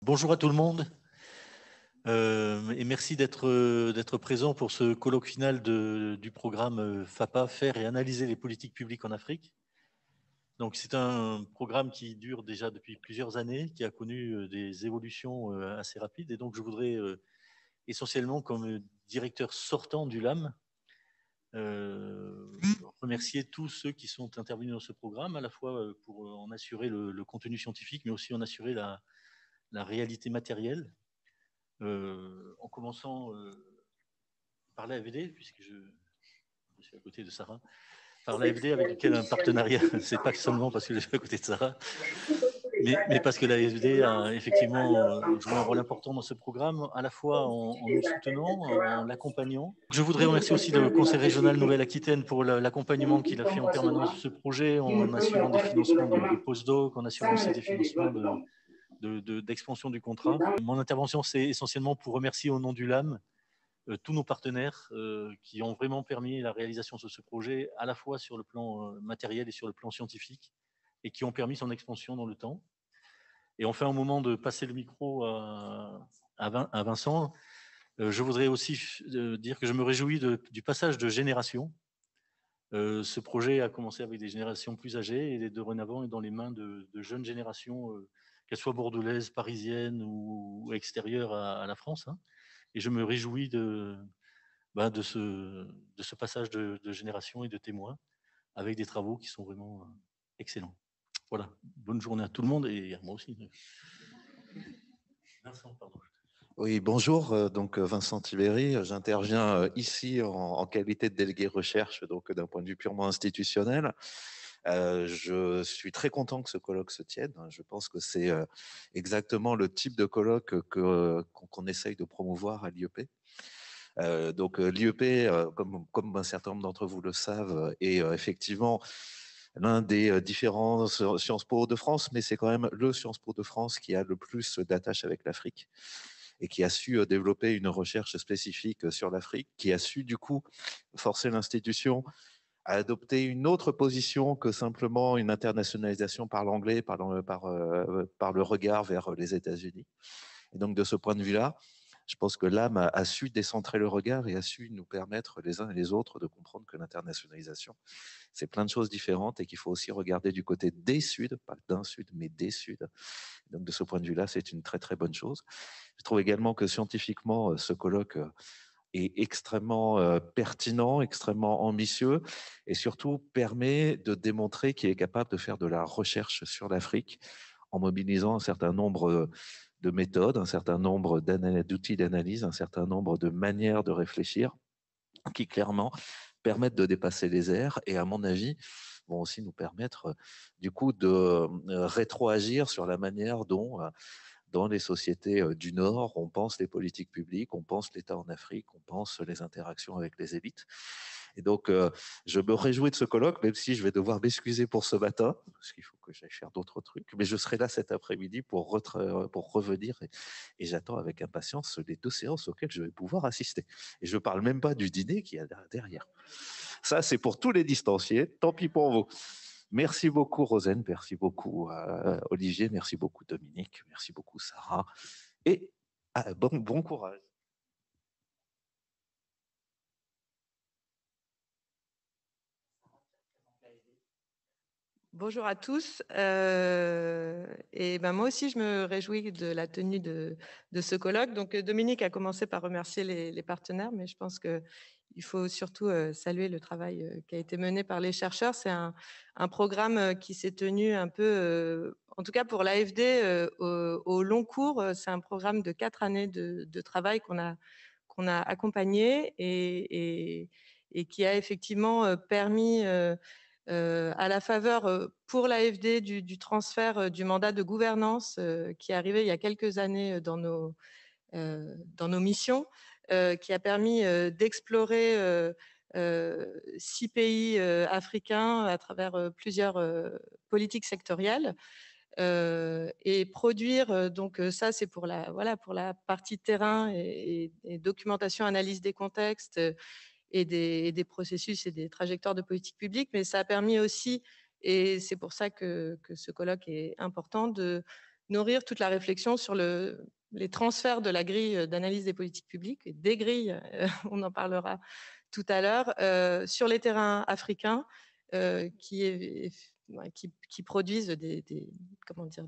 Bonjour à tout le monde et merci d'être présent pour ce colloque final du programme FAPA, faire et analyser les politiques publiques en Afrique. Donc c'est un programme qui dure déjà depuis plusieurs années, qui a connu des évolutions assez rapides, et donc je voudrais essentiellement, comme directeur sortant du LAM, remercier tous ceux qui sont intervenus dans ce programme, à la fois pour en assurer le contenu scientifique, mais aussi en assurer la réalité matérielle. En commençant par l'AFD, puisque je suis à côté de Sarah, par l'AFD avec lequel un partenariat, c'est pas seulement parce que je suis à côté de Sarah, mais parce que l'AFD a effectivement joué un rôle important dans ce programme, à la fois en nous soutenant, en l'accompagnant. Je voudrais remercier aussi le Conseil régional Nouvelle-Aquitaine pour l'accompagnement qu'il a fait en permanence de ce projet, en assurant des financements de postdoc, en assurant aussi des financements d'expansion du contrat. Mon intervention, c'est essentiellement pour remercier au nom du LAM tous nos partenaires qui ont vraiment permis la réalisation de ce projet, à la fois sur le plan matériel et sur le plan scientifique, et qui ont permis son expansion dans le temps. Et enfin, au moment de passer le micro à Vincent, je voudrais aussi dire que je me réjouis du passage de génération. Ce projet a commencé avec des générations plus âgées et dorénavant est dans les mains de jeunes générations, qu'elles soient bordelaise, parisienne ou extérieure à la France. Hein. Et je me réjouis de ce passage de génération et de témoins avec des travaux qui sont vraiment excellents. Voilà, bonne journée à tout le monde et à moi aussi. Vincent, pardon. Oui, bonjour, donc Vincent Tibéry, j'interviens ici en qualité de délégué recherche, donc d'un point de vue purement institutionnel. Je suis très content que ce colloque se tienne. Je pense que c'est exactement le type de colloque qu'on essaye de promouvoir à l'IEP. Donc l'IEP, comme un certain nombre d'entre vous le savent, est effectivement l'un des différents Sciences Po de France, mais c'est quand même le Sciences Po de France qui a le plus d'attache avec l'Afrique et qui a su développer une recherche spécifique sur l'Afrique, qui a su du coup forcer l'institution à adopter une autre position que simplement une internationalisation par l'anglais, par le regard vers les États-Unis. Et donc de ce point de vue-là, je pense que l'âme a su décentrer le regard et a su nous permettre les uns et les autres de comprendre que l'internationalisation, c'est plein de choses différentes et qu'il faut aussi regarder du côté des Suds, pas d'un Sud, mais des Suds. Donc de ce point de vue-là, c'est une très très bonne chose. Je trouve également que scientifiquement, ce colloque est extrêmement pertinent, extrêmement ambitieux et surtout permet de démontrer qu'il est capable de faire de la recherche sur l'Afrique en mobilisant un certain nombre de méthodes, un certain nombre d'outils d'analyse, un certain nombre de manières de réfléchir qui clairement permettent de dépasser les airs et à mon avis vont aussi nous permettre du coup de rétroagir sur la manière dont dans les sociétés du Nord, on pense les politiques publiques, on pense l'État en Afrique, on pense les interactions avec les élites. Et donc, je me réjouis de ce colloque, même si je vais devoir m'excuser pour ce matin, parce qu'il faut que j'aille faire d'autres trucs. Mais je serai là cet après-midi pour revenir et j'attends avec impatience les 2 séances auxquelles je vais pouvoir assister. Et je ne parle même pas du dîner qu'il y a derrière. Ça, c'est pour tous les distanciés. Tant pis pour vous. Merci beaucoup, Rosane. Merci beaucoup, Olivier. Merci beaucoup, Dominique. Merci beaucoup, Sarah. Et bon courage. Bonjour à tous. Et ben moi aussi, je me réjouis de la tenue de ce colloque. Donc, Dominique a commencé par remercier les partenaires, mais je pense qu'il faut surtout saluer le travail qui a été mené par les chercheurs. C'est un programme qui s'est tenu un peu, en tout cas pour l'AFD, au long cours. C'est un programme de 4 années de travail qu'on a accompagné et qui a effectivement permis à la faveur pour l'AFD du transfert du mandat de gouvernance qui est arrivé il y a quelques années dans nos missions, qui a permis d'explorer 6 pays africains à travers plusieurs politiques sectorielles. Et produire donc ça c'est pour la partie terrain et documentation, analyse des contextes et des processus et des trajectoires de politique publique, mais ça a permis aussi, et c'est pour ça que ce colloque est important, nourrir toute la réflexion sur les transferts de la grille d'analyse des politiques publiques, et des grilles, on en parlera tout à l'heure, sur les terrains africains qui produisent comment dire,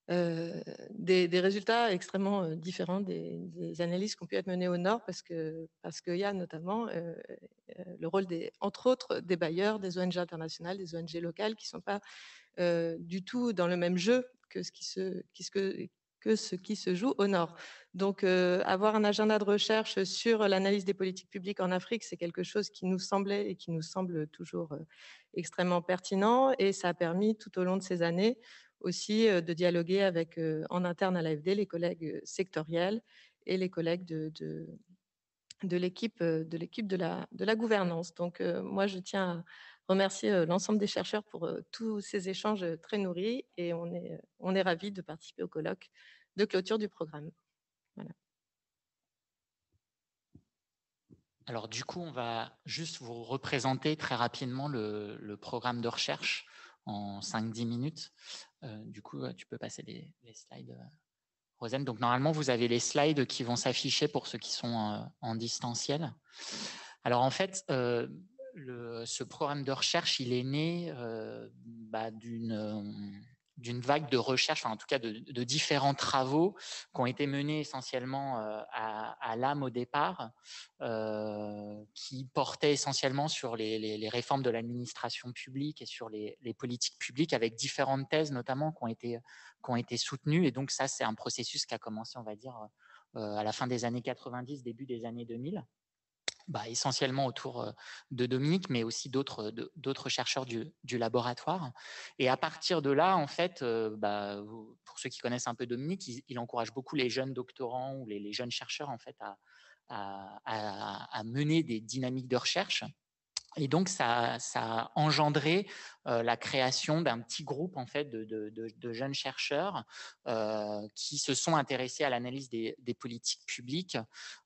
des résultats extrêmement différents des analyses qui ont pu être menées au Nord, parce qu'il y a notamment le rôle, entre autres, des bailleurs, des ONG internationales, des ONG locales qui ne sont pas du tout dans le même jeu que ce qui se joue au Nord. Donc, avoir un agenda de recherche sur l'analyse des politiques publiques en Afrique, c'est quelque chose qui nous semblait et qui nous semble toujours extrêmement pertinent. Et ça a permis, tout au long de ces années, aussi de dialoguer avec, en interne à l'AFD, les collègues sectoriels et les collègues de l'équipe de la gouvernance. Donc, moi, je tiens à remercier l'ensemble des chercheurs pour tous ces échanges très nourris, et on est ravis de participer au colloque de clôture du programme. Voilà. Alors du coup, on va juste vous représenter très rapidement le programme de recherche en 5-10 minutes. Du coup, tu peux passer les slides, Rosane. Donc normalement, vous avez les slides qui vont s'afficher pour ceux qui sont en distanciel. Alors en fait, ce programme de recherche, il est né d'une vague de recherche, enfin, en tout cas de différents travaux qui ont été menés essentiellement à l'AM au départ, qui portaient essentiellement sur les réformes de l'administration publique et sur les politiques publiques, avec différentes thèses notamment qui ont été soutenues. Et donc ça, c'est un processus qui a commencé, on va dire, à la fin des années 90, début des années 2000. Essentiellement autour de Dominique, mais aussi d'autres chercheurs du laboratoire. Et à partir de là, en fait, pour ceux qui connaissent un peu Dominique, il encourage beaucoup les jeunes doctorants ou les jeunes chercheurs en fait à mener des dynamiques de recherche. Et donc, ça a engendré la création d'un petit groupe en fait de jeunes chercheurs qui se sont intéressés à l'analyse des politiques publiques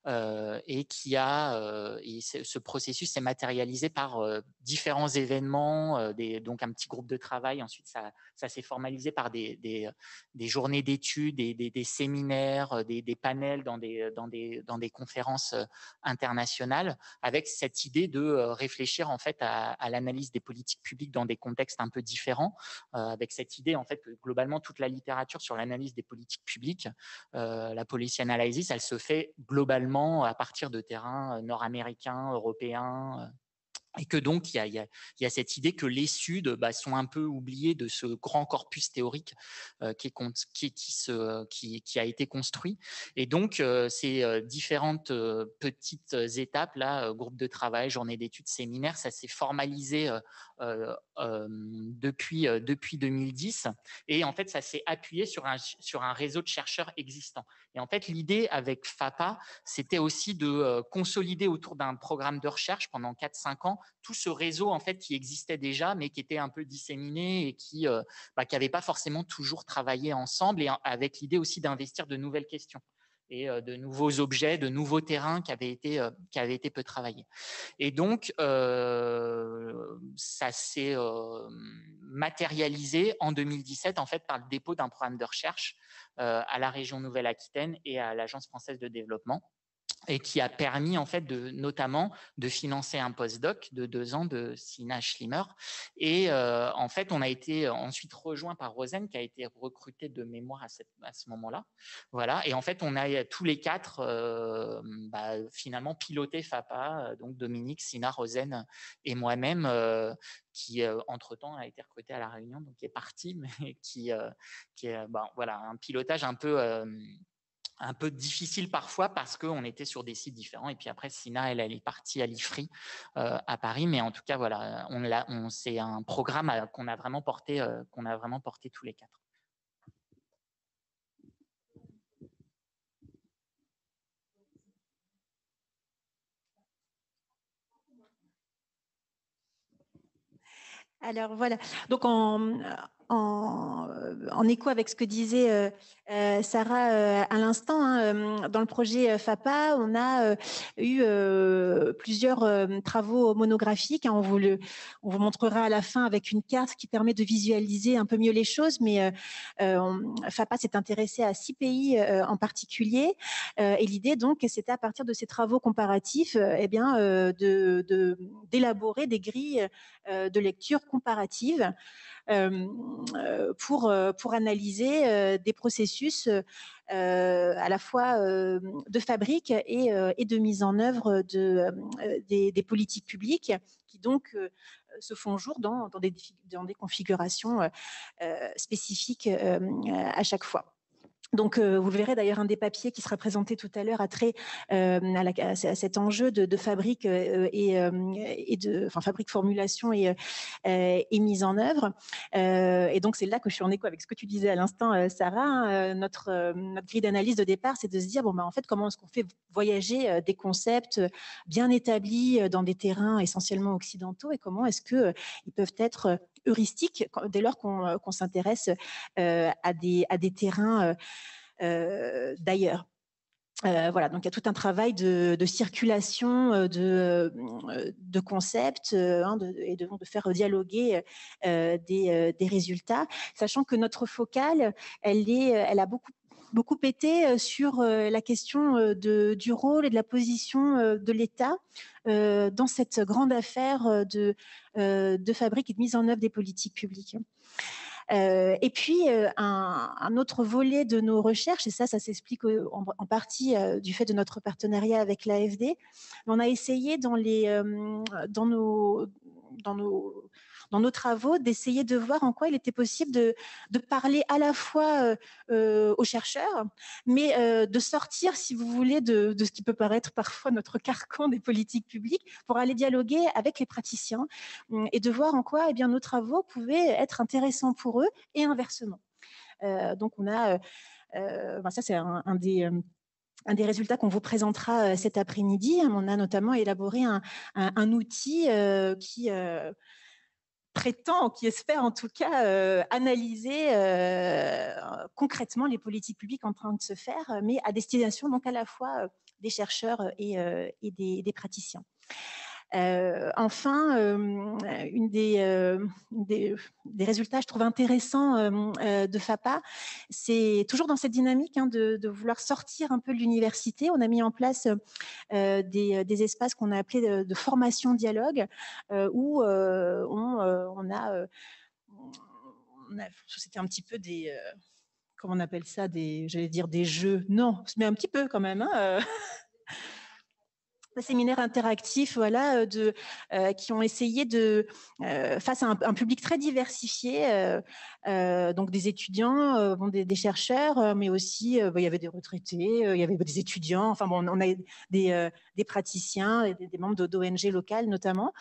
et ce processus s'est matérialisé par différents événements, donc un petit groupe de travail. Ensuite, ça s'est formalisé par des journées d'études, des séminaires, des panels dans des conférences internationales, avec cette idée de réfléchir en fait à l'analyse des politiques publiques dans des contextes un peu différents, avec cette idée en fait que globalement toute la littérature sur l'analyse des politiques publiques, la policy analysis, elle se fait globalement à partir de terrains nord-américains, européens. Et que donc, il y a cette idée que les Suds sont un peu oubliés de ce grand corpus théorique qui a été construit. Et donc, ces différentes petites étapes, là, groupe de travail, journée d'études, séminaire, ça s'est formalisé depuis 2010. Et en fait, ça s'est appuyé sur un réseau de chercheurs existants. Et en fait, l'idée avec FAPA, c'était aussi de consolider autour d'un programme de recherche pendant 4-5 ans tout ce réseau en fait qui existait déjà, mais qui était un peu disséminé et qui n'avait pas forcément toujours travaillé ensemble, et avec l'idée aussi d'investir de nouvelles questions et de nouveaux objets, de nouveaux terrains qui avaient été peu travaillés. Et donc, ça s'est matérialisé en 2017 en fait par le dépôt d'un programme de recherche à la région Nouvelle-Aquitaine et à l'Agence française de développement, et qui a permis en fait notamment de financer un postdoc de 2 ans de Sina Schlimmer. Et en fait, on a été ensuite rejoint par Rosane, qui a été recrutée de mémoire à ce moment-là. Voilà. Et en fait, on a tous les 4 finalement piloté FAPA, donc Dominique, Sina, Rosane et moi-même, qui entre-temps a été recruté à La Réunion, donc qui est parti, mais qui est voilà, un pilotage un peu difficile parfois parce qu'on était sur des sites différents. Et puis après, Sina, elle est partie à l'IFRI à Paris. Mais en tout cas, voilà, c'est un programme qu'on a vraiment porté tous les 4. Alors voilà, donc en en écho avec ce que disait Sarah à l'instant, hein, dans le projet FAPA, on a eu plusieurs travaux monographiques. Hein, on vous montrera à la fin avec une carte qui permet de visualiser un peu mieux les choses, mais FAPA s'est intéressé à 6 pays en particulier, et l'idée donc c'était à partir de ces travaux comparatifs d'élaborer des grilles de lecture comparative pour analyser des processus à la fois de fabrique et de mise en œuvre des politiques publiques qui donc se font jour dans des configurations spécifiques à chaque fois. Donc, vous le verrez d'ailleurs, un des papiers qui sera présenté tout à l'heure a trait à cet enjeu de fabrique fabrique, formulation et mise en œuvre. Et donc, c'est là que je suis en écho avec ce que tu disais à l'instant, Sarah. Notre grille d'analyse de départ, c'est de se dire, en fait, comment est-ce qu'on fait voyager des concepts bien établis dans des terrains essentiellement occidentaux et comment est-ce qu'ils peuvent être heuristiques dès lors qu'on s'intéresse à des terrains d'ailleurs. Voilà, donc il y a tout un travail de circulation de concepts et de faire dialoguer des résultats, sachant que notre focale, elle a beaucoup été sur la question du rôle et de la position de l'État dans cette grande affaire de fabrique et de mise en œuvre des politiques publiques. Et puis, un autre volet de nos recherches, et ça s'explique en partie du fait de notre partenariat avec l'AFD, on a essayé dans nos travaux d'essayer de voir en quoi il était possible de parler à la fois aux chercheurs, mais de sortir, si vous voulez, de ce qui peut paraître parfois notre carcan des politiques publiques pour aller dialoguer avec les praticiens et de voir en quoi nos travaux pouvaient être intéressants pour eux et inversement. Donc, on a, ça c'est un des résultats qu'on vous présentera cet après-midi. On a notamment élaboré un outil qui prétend, qui espère en tout cas analyser concrètement les politiques publiques en train de se faire, mais à destination donc à la fois des chercheurs et des praticiens. Enfin, une des résultats, je trouve intéressants de FAPA, c'est toujours dans cette dynamique de vouloir sortir un peu de l'université. On a mis en place des espaces qu'on a appelés de formation dialogue, où c'était un petit peu des comment on appelle ça, j'allais dire des jeux, non, mais un petit peu quand même, des séminaires interactifs, voilà, qui ont essayé face à un public très diversifié, donc des étudiants, des chercheurs, mais aussi il y avait des retraités, il y avait des étudiants, enfin bon, on a des praticiens, des membres d'ONG locales notamment.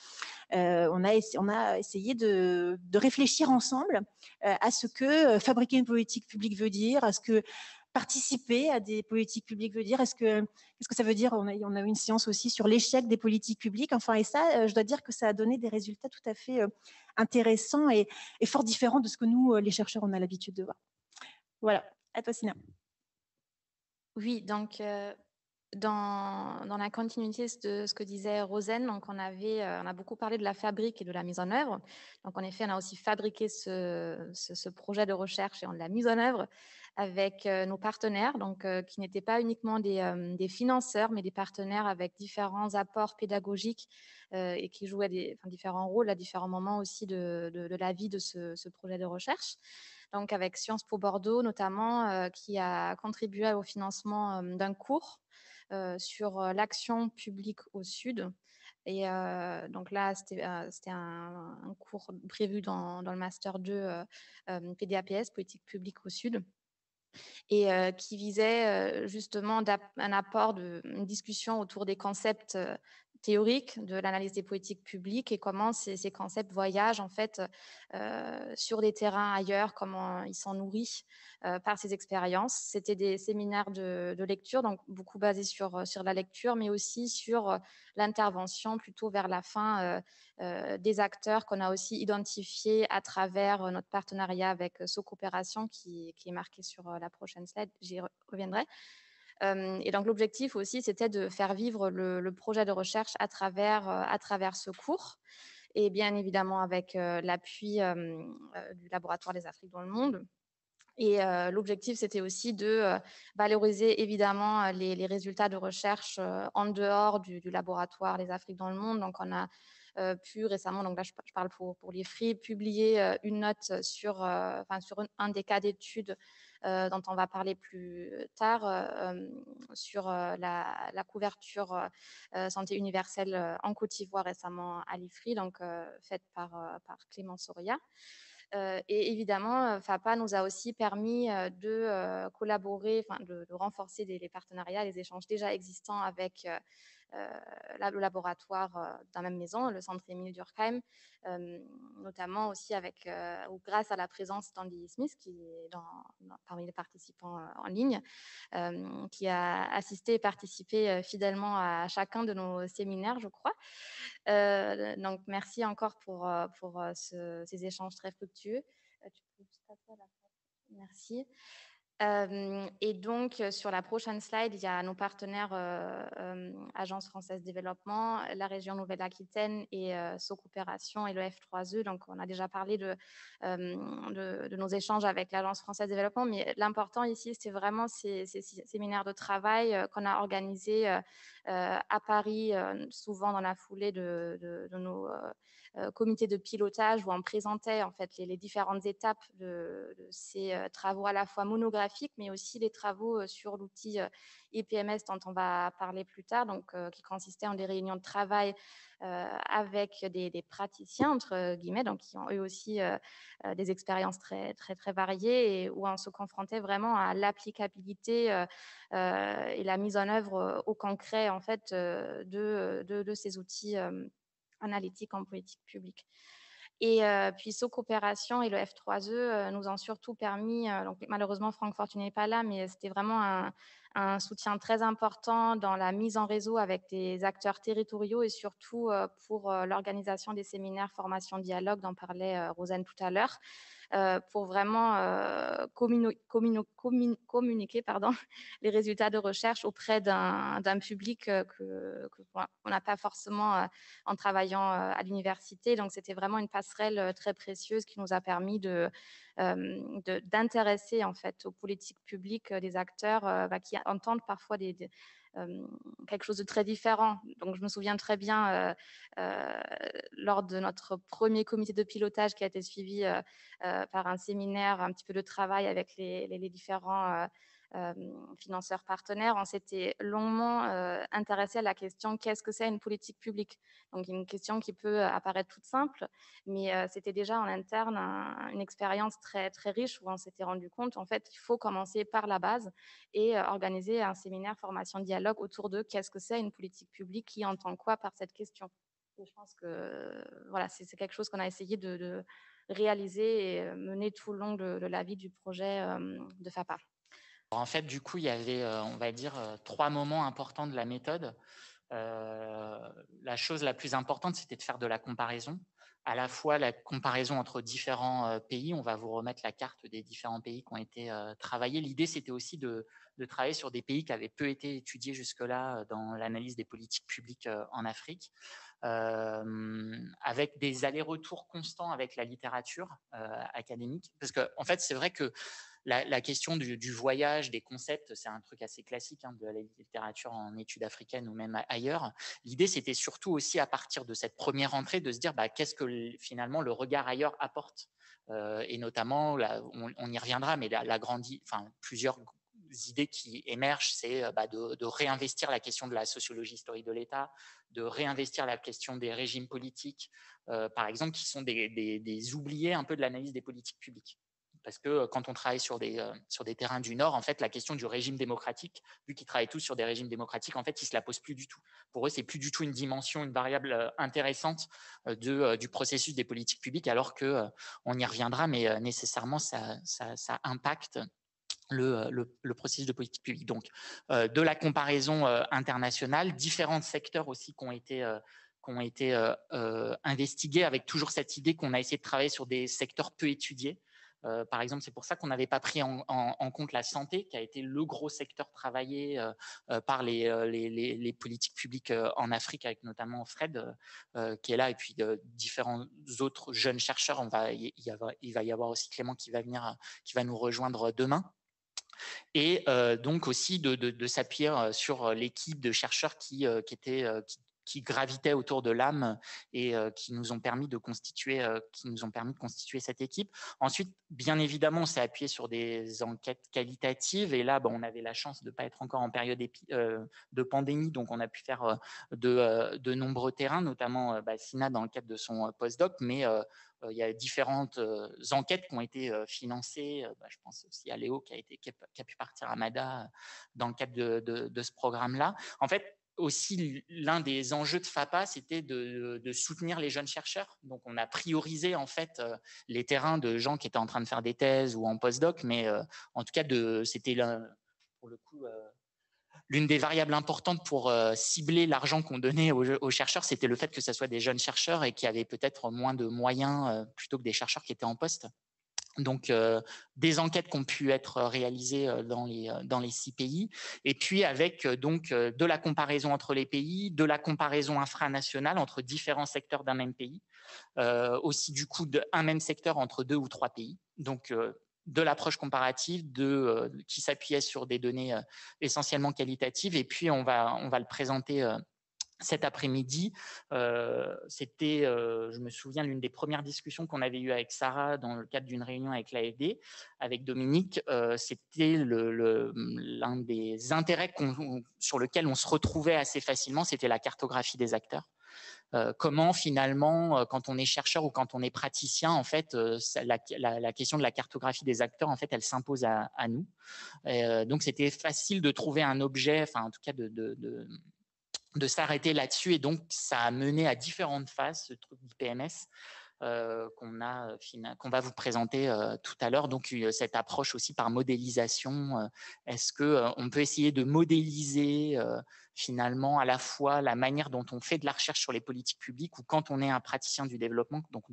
On a essayé de réfléchir ensemble à ce que fabriquer une politique publique veut dire, à ce que participer à des politiques publiques veut dire, qu'est-ce que ça veut dire? On a eu une séance aussi sur l'échec des politiques publiques, enfin, et ça, je dois dire que ça a donné des résultats tout à fait intéressants et fort différents de ce que nous, les chercheurs, on a l'habitude de voir. Voilà, à toi Sina. Oui, donc dans la continuité de ce que disait Rosen, donc on a beaucoup parlé de la fabrique et de la mise en œuvre. Donc en effet, on a aussi fabriqué ce projet de recherche et on l'a mis en œuvre avec nos partenaires, donc qui n'étaient pas uniquement des financeurs, mais des partenaires avec différents apports pédagogiques et qui jouaient différents rôles à différents moments aussi de la vie de ce projet de recherche. Donc avec Sciences Po Bordeaux notamment, qui a contribué au financement d'un cours sur l'action publique au Sud. Et donc là, c'était un cours prévu dans le Master 2 PDAPS, politique publique au Sud, et qui visait justement un apport une discussion autour des concepts théorique de l'analyse des politiques publiques et comment ces concepts voyagent en fait sur des terrains ailleurs, comment ils sont nourris par ces expériences. C'était des séminaires de lecture, donc beaucoup basés sur la lecture, mais aussi sur l'intervention plutôt vers la fin des acteurs qu'on a aussi identifiés à travers notre partenariat avec SoCoopération qui est marqué sur la prochaine slide, j'y reviendrai. Et donc l'objectif aussi, c'était de faire vivre le projet de recherche à travers ce cours, et bien évidemment avec l'appui du laboratoire des Afriques dans le monde. Et l'objectif, c'était aussi de valoriser évidemment les résultats de recherche en dehors du laboratoire des Afriques dans le monde. Donc on a pu récemment, donc là je parle pour l'IFRI, publier une note sur un des cas d'études dont on va parler plus tard sur la couverture santé universelle en Côte d'Ivoire récemment à l'IFRI, donc faite par Clément Soria. Et évidemment, FAPA nous a aussi permis de collaborer, de renforcer les partenariats, les échanges déjà existants avec le laboratoire dans la même maison, le centre Émile Durkheim, notamment aussi ou grâce à la présence d'Andy Smith, qui est parmi les participants en ligne, qui a assisté et participé fidèlement à chacun de nos séminaires, je crois. Donc, merci encore pour ces échanges très fructueux. Tu peux juste passer à la fin. Merci. Et donc, sur la prochaine slide, il y a nos partenaires Agence française développement, la région Nouvelle-Aquitaine et SoCoopération et le F3E. Donc, on a déjà parlé de nos échanges avec l'Agence française développement, mais l'important ici, c'est vraiment ces séminaires de travail qu'on a organisés à Paris, souvent dans la foulée de nos comité de pilotage où on présentait en fait les différentes étapes de ces travaux à la fois monographiques, mais aussi les travaux sur l'outil IPMS dont on va parler plus tard, donc qui consistait en des réunions de travail avec des praticiens entre guillemets, donc qui ont eux aussi des expériences très très très variées et où on se confrontait vraiment à l'applicabilité et la mise en œuvre au concret en fait de ces outils analytique en politique publique. Et puis SoCoopération et le F3E nous ont surtout permis, donc malheureusement Francfort tu n'es pas là, mais c'était vraiment un soutien très important dans la mise en réseau avec des acteurs territoriaux et surtout pour l'organisation des séminaires formation dialogue dont parlait Rosanne tout à l'heure. Pour vraiment communiquer les résultats de recherche auprès d'un public qu'on n'a pas forcément en travaillant à l'université. Donc, c'était vraiment une passerelle très précieuse qui nous a permis d'intéresser en fait aux politiques publiques des acteurs qui entendent parfois quelque chose de très différent. Donc, je me souviens très bien lors de notre premier comité de pilotage qui a été suivi par un séminaire, un petit peu de travail avec les différents financeurs partenaires, on s'était longuement intéressé à la question qu'est-ce que c'est une politique publique. Donc une question qui peut apparaître toute simple, mais c'était déjà en interne une expérience très très riche où on s'était rendu compte en fait qu'il faut commencer par la base et organiser un séminaire formation dialogue autour de qu'est-ce que c'est une politique publique, qui entend quoi par cette question. Et je pense que voilà, c'est quelque chose qu'on a essayé de réaliser et mener tout le long de la vie du projet de FAPA. En fait, du coup, il y avait, on va dire, 3 moments importants de la méthode. La chose la plus importante, c'était de faire de la comparaison. À la fois la comparaison entre différents pays. On va vous remettre la carte des différents pays qui ont été travaillés. L'idée, c'était aussi de travailler sur des pays qui avaient peu été étudiés jusque-là dans l'analyse des politiques publiques en Afrique. Avec des allers-retours constants avec la littérature académique. Parce que, en fait, c'est vrai que la question du voyage, des concepts, c'est un truc assez classique de la littérature en études africaines ou même ailleurs. L'idée, c'était surtout aussi à partir de cette première entrée de se dire qu'est-ce que finalement le regard ailleurs apporte. Et notamment, on y reviendra, mais plusieurs idées qui émergent, c'est de réinvestir la question de la sociologie historique de l'État, de réinvestir la question des régimes politiques, par exemple, qui sont des oubliés un peu de l'analyse des politiques publiques. parce que quand on travaille sur des terrains du Nord, en fait, la question du régime démocratique, vu qu'ils travaillent tous sur des régimes démocratiques, en fait, ils ne se la posent plus du tout. Pour eux, c'est plus du tout une dimension, une variable intéressante du processus des politiques publiques, alors qu'on y reviendra, mais nécessairement, ça impacte le processus de politique publique. Donc, de la comparaison internationale, différents secteurs aussi qui ont été investigués, avec toujours cette idée qu'on a essayé de travailler sur des secteurs peu étudiés. Par exemple, c'est pour ça qu'on n'avait pas pris en compte la santé, qui a été le gros secteur travaillé par les politiques publiques en Afrique, avec notamment Fred qui est là, et puis différents autres jeunes chercheurs. Il va y avoir aussi Clément qui va nous rejoindre demain. Et donc aussi de s'appuyer sur l'équipe de chercheurs qui gravitaient autour de l'âme et qui nous ont permis de constituer cette équipe. Ensuite, bien évidemment, on s'est appuyé sur des enquêtes qualitatives, et là, on avait la chance de ne pas être encore en période de pandémie, donc on a pu faire de nombreux terrains, notamment Sina dans le cadre de son postdoc, mais il y a différentes enquêtes qui ont été financées. Je pense aussi à Léo qui a pu partir à Mada dans le cadre de ce programme-là. En fait, aussi, l'un des enjeux de FAPA, c'était de soutenir les jeunes chercheurs. Donc, on a priorisé en fait les terrains de gens qui étaient en train de faire des thèses ou en postdoc, mais en tout cas, c'était pour le coup l'une des variables importantes pour cibler l'argent qu'on donnait aux chercheurs, c'était le fait que ce soit des jeunes chercheurs et qui avaient peut-être moins de moyens plutôt que des chercheurs qui étaient en poste. Donc, des enquêtes qui ont pu être réalisées dans les 6 pays, et puis avec de la comparaison entre les pays, de la comparaison infranationale entre différents secteurs d'un même pays, aussi du coup d'un même secteur entre 2 ou 3 pays. Donc, de l'approche comparative qui s'appuyait sur des données essentiellement qualitatives, et puis on va le présenter cet après-midi. C'était, je me souviens, l'une des premières discussions qu'on avait eues avec Sarah dans le cadre d'une réunion avec l'AFD, avec Dominique. C'était l'un des intérêts sur lequel on se retrouvait assez facilement, c'était la cartographie des acteurs. Comment finalement, quand on est chercheur ou quand on est praticien, en fait, la question de la cartographie des acteurs, en fait, elle s'impose à nous. Donc, c'était facile de trouver un objet, enfin, en tout cas, de s'arrêter là-dessus, et donc ça a mené à différentes phases, ce truc d'IPMS qu'on va vous présenter tout à l'heure. Donc cette approche aussi par modélisation, est-ce qu'on peut essayer de modéliser finalement à la fois la manière dont on fait de la recherche sur les politiques publiques, ou quand on est un praticien du développement, donc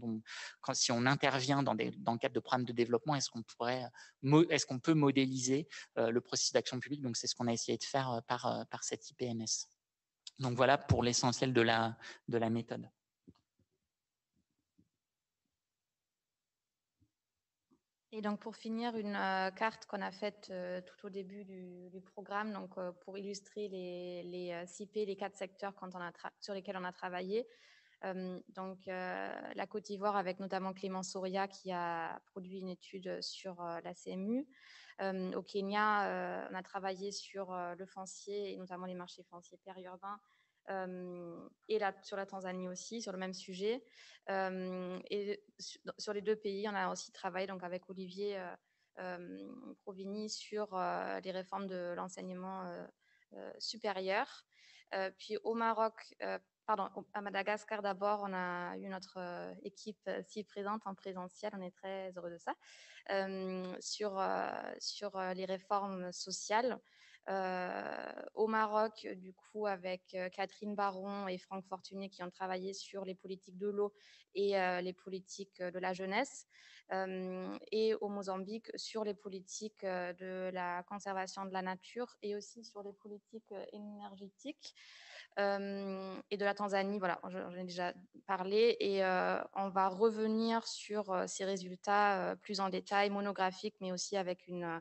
si on intervient dans le cadre de programmes de développement, est-ce qu'on peut modéliser le processus d'action publique. Donc c'est ce qu'on a essayé de faire par cette IPMS. Donc voilà pour l'essentiel de la méthode. Et donc pour finir, une carte qu'on a faite tout au début du programme, donc pour illustrer les 6 pays, les 4 secteurs sur lesquels on a travaillé. Donc la Côte d'Ivoire, avec notamment Clément Soria qui a produit une étude sur la CMU. Au Kenya, on a travaillé sur le foncier et notamment les marchés fonciers périurbains, et sur la Tanzanie aussi, sur le même sujet. Et sur les 2 pays, on a aussi travaillé donc, avec Olivier Provini sur les réformes de l'enseignement supérieur. Puis au Maroc, à Madagascar d'abord, on a eu notre équipe si présente en présentiel, on est très heureux de ça, sur les réformes sociales. Au Maroc, du coup, avec Catherine Baron et Franck Fortuné qui ont travaillé sur les politiques de l'eau et les politiques de la jeunesse. Et au Mozambique, sur les politiques de la conservation de la nature et aussi sur les politiques énergétiques. Et de la Tanzanie, voilà, j'en ai déjà parlé, et on va revenir sur ces résultats plus en détail, monographiques, mais aussi avec une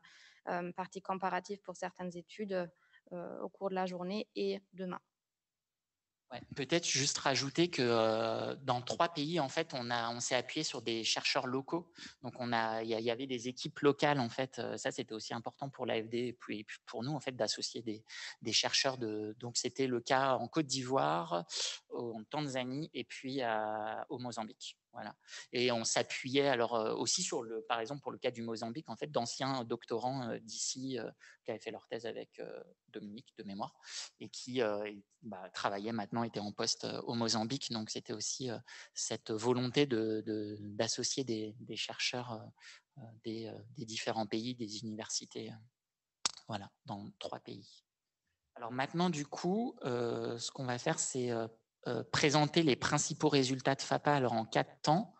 partie comparative pour certaines études au cours de la journée et demain. Ouais, peut-être juste rajouter que dans 3 pays, en fait, on s'est appuyé sur des chercheurs locaux. Donc, il y avait des équipes locales, en fait. Ça, c'était aussi important pour l'AFD et puis pour nous, en fait, d'associer des chercheurs. Donc, c'était le cas en Côte d'Ivoire, en Tanzanie et puis au Mozambique. Voilà. Et on s'appuyait alors aussi sur par exemple pour le cas du Mozambique, en fait, d'anciens doctorants d'ici qui avaient fait leur thèse avec Dominique de mémoire et qui travaillaient maintenant, étaient en poste au Mozambique. Donc c'était aussi cette volonté d'associer des chercheurs des différents pays, des universités, voilà, dans 3 pays. Alors maintenant, du coup, ce qu'on va faire, c'est présenter les principaux résultats de FAPA alors en 4 temps.